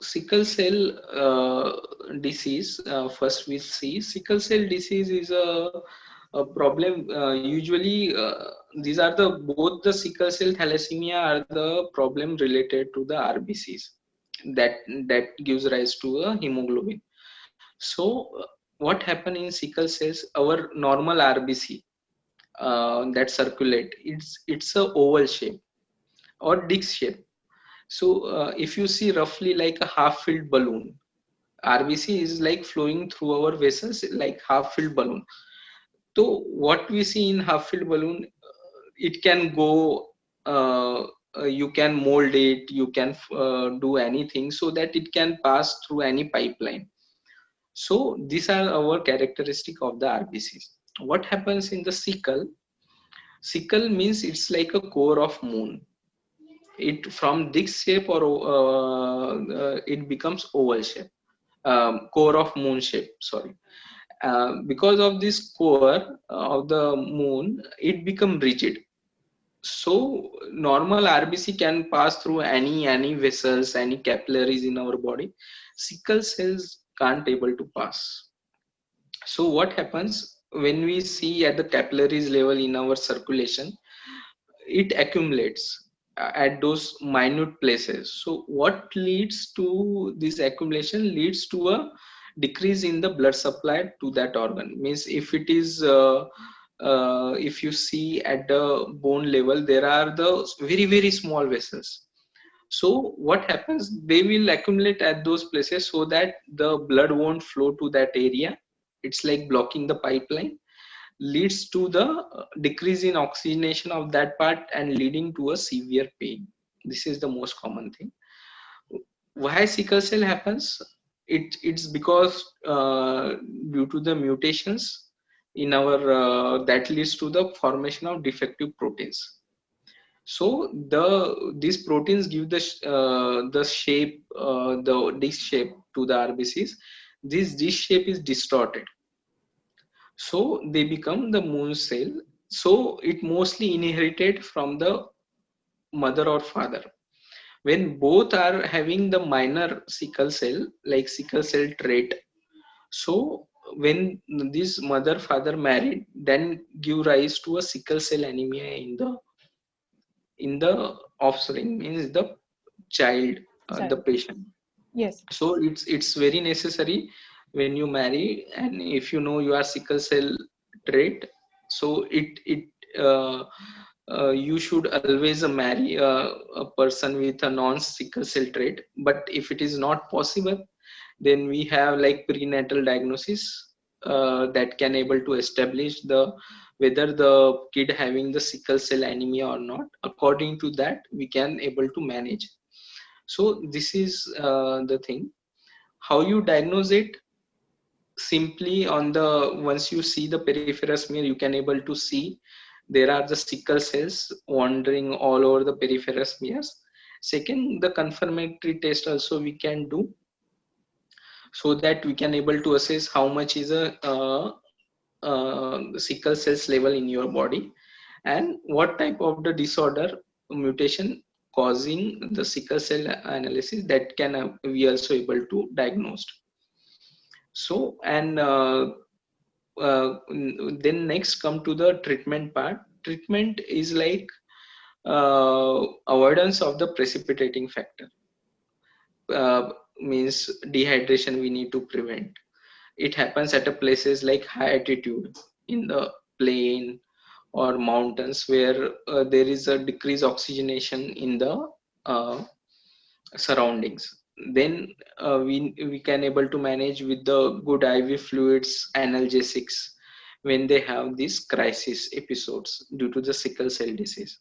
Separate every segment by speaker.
Speaker 1: sickle cell disease. First, we see sickle cell disease is a problem. Usually, these are the both the sickle cell thalassemia are the problem related to the RBCs that that gives rise to a hemoglobin. So, what happen in sickle cells? Our normal RBC that circulate, it's a oval shape or disc shape. So, if you see roughly like a half-filled balloon, RBC is like flowing through our vessels like half-filled balloon. So what we see in half-filled balloon, it can go, you can mold it, you can do anything so that it can pass through any pipeline. So these are our characteristic of the RBCs. What happens in the sickle? Sickle means it's like a core of moon. It from disc shape or it becomes oval shape, core of moon shape. Sorry. Because of this core of the moon, it become rigid. So normal RBC can pass through any vessels, any capillaries in our body. Sickle cells can't able to pass. So what happens when we see at the capillaries level in our circulation, it accumulates at those minute places. So what leads to this accumulation leads to a decrease in the blood supply to that organ. Means if it is if you see at the bone level, there are the very small vessels. So what happens, they will accumulate at those places so that the blood won't flow to that area. It's like blocking the pipeline, leads to the decrease in oxygenation of that part and leading to a severe pain. This is the most common thing. Why sickle cell happens? It's because due to the mutations in our that leads to the formation of defective proteins. So these proteins give the shape, the disc shape to the RBCs. This disc shape is distorted, so they become the moon cell. So it mostly inherited from the mother or father. When both are having the minor sickle cell, like sickle cell trait, so when this mother father married, then give rise to a sickle cell anemia in the offspring, means the child, the
Speaker 2: Child.
Speaker 1: patient.
Speaker 2: Yes.
Speaker 1: So it's very necessary when you marry, and if you know you are sickle cell trait, so it uh, you should always marry a person with a non sickle cell trait. But if it is not possible, then we have like prenatal diagnosis that can able to establish the whether the kid having the sickle cell anemia or not. According to that, we can able to manage. So this is the thing. How you diagnose it? Simply on the once you see the peripheral smear, you can able to see there are the sickle cells wandering all over the peripheral smears. Second, the confirmatory test also we can do, so that we can able to assess how much is a sickle cells level in your body, and what type of the disorder mutation causing the sickle cell analysis that can we also able to diagnose. So and then next come to the treatment part. Treatment is like avoidance of the precipitating factor, uh, means dehydration we need to prevent. It happens at a places like high altitude in the plain or mountains where there is a decreased oxygenation in the uh, surroundings. Then we can able to manage with the good IV fluids, analgesics, when they have these crisis episodes due to the sickle cell disease.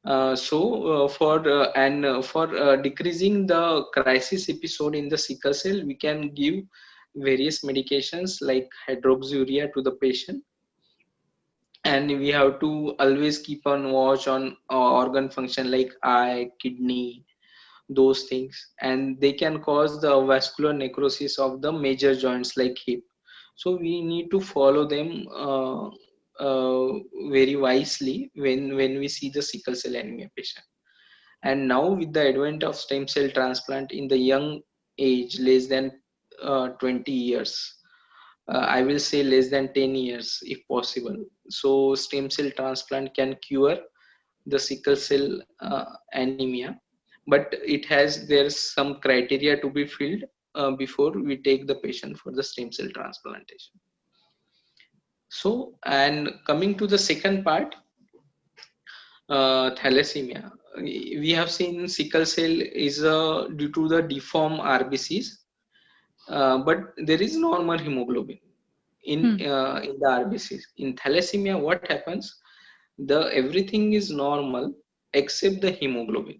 Speaker 1: For decreasing the crisis episode in the sickle cell, we can give various medications like hydroxyurea to the patient, and we have to always keep on watch on organ function like eye, kidney, those things, and they can cause the vascular necrosis of the major joints like hip. So we need to follow them very wisely when we see the sickle cell anemia patient. And now with the advent of stem cell transplant in the young age, less than 20 years, I will say less than 10 years if possible. So stem cell transplant can cure the sickle cell anemia, but there's some criteria to be filled before we take the patient for the stem cell transplantation. So, and coming to the second part, thalassemia. We have seen sickle cell is due to the deformed RBCs, but there is normal hemoglobin in the RBCs. In thalassemia, what happens? The everything is normal except the hemoglobin.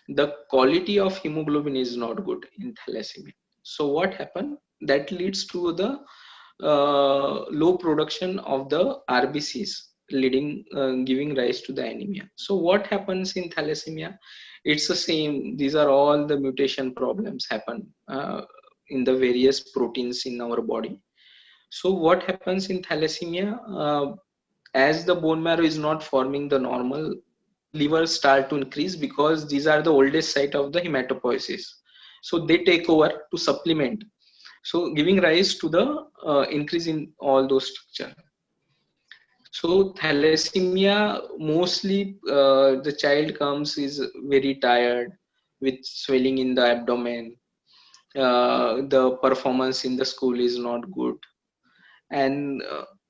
Speaker 1: The quality of hemoglobin is not good in thalassemia. So what happened? That leads to the low production of the RBCs, giving rise to the anemia. So what happens in thalassemia? It's the same. These are all the mutation problems happen in the various proteins in our body. So what happens in thalassemia? As the bone marrow is not forming the normal, livers start to increase because these are the oldest site of the hematopoiesis. So they take over to supplement, so giving rise to the increase in all those structure. So thalassemia, mostly the child comes is very tired with swelling in the abdomen. The performance in the school is not good, and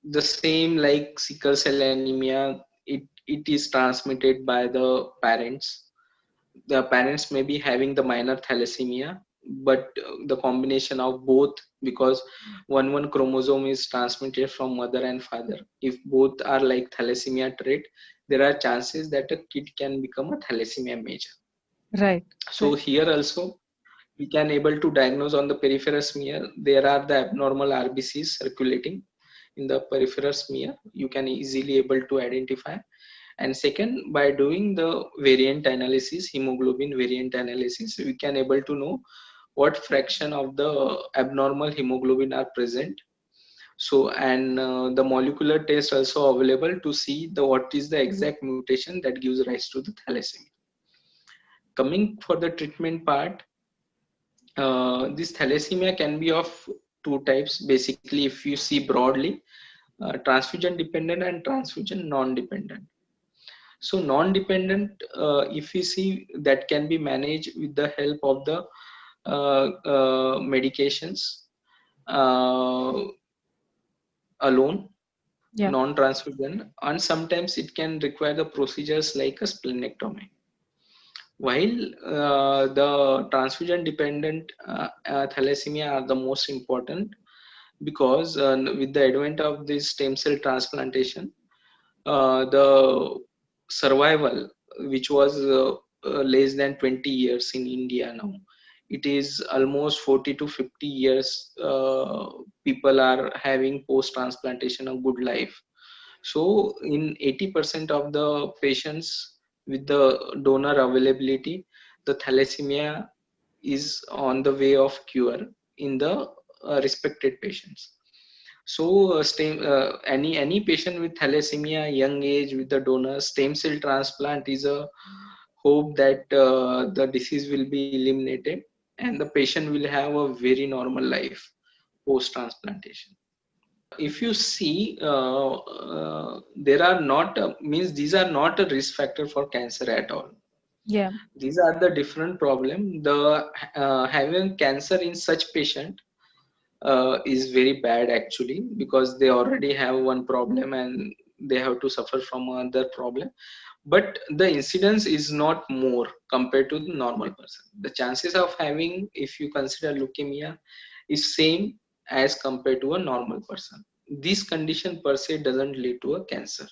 Speaker 1: the same like sickle cell anemia, it is transmitted by the parents. The parents may be having the minor thalassemia, but the combination of both, because one chromosome is transmitted from mother and father, if both are like thalassemia trait, there are chances that a kid can become a thalassemia major.
Speaker 2: Right.
Speaker 1: So here also we can able to diagnose on the peripheral smear. There are the abnormal RBCs circulating in the peripheral smear. You can easily able to identify. And second, by doing the variant analysis, hemoglobin variant analysis, we can able to know what fraction of the abnormal hemoglobin are present. So, and the molecular test also available to see the what is the exact mutation that gives rise to the thalassemia. Coming for the treatment part, this thalassemia can be of two types. Basically, if you see broadly, transfusion dependent and transfusion non-dependent. So non-dependent, if we see, that can be managed with the help of the medications alone,
Speaker 2: Yeah.
Speaker 1: non-transfusion, and sometimes it can require the procedures like a splenectomy. While the transfusion dependent thalassemia are the most important, because with the advent of this stem cell transplantation, the survival, which was less than 20 years in India now, it is almost 40 to 50 years. People are having post transplantation a good life. So in 80% of the patients with the donor availability, the thalassemia is on the way of cure in the respected patients. So any patient with thalassemia, young age with the donor, stem cell transplant is a hope that the disease will be eliminated and the patient will have a very normal life post transplantation. If you see, there are not means these are not a risk factor for cancer at all.
Speaker 2: Yeah.
Speaker 1: These are the different problem. The having cancer in such patient is very bad actually, because they already have one problem and they have to suffer from another problem. But the incidence is not more compared to the normal person. The chances of having, if you consider leukemia, is same as compared to a normal person. This condition per se doesn't lead to a cancer.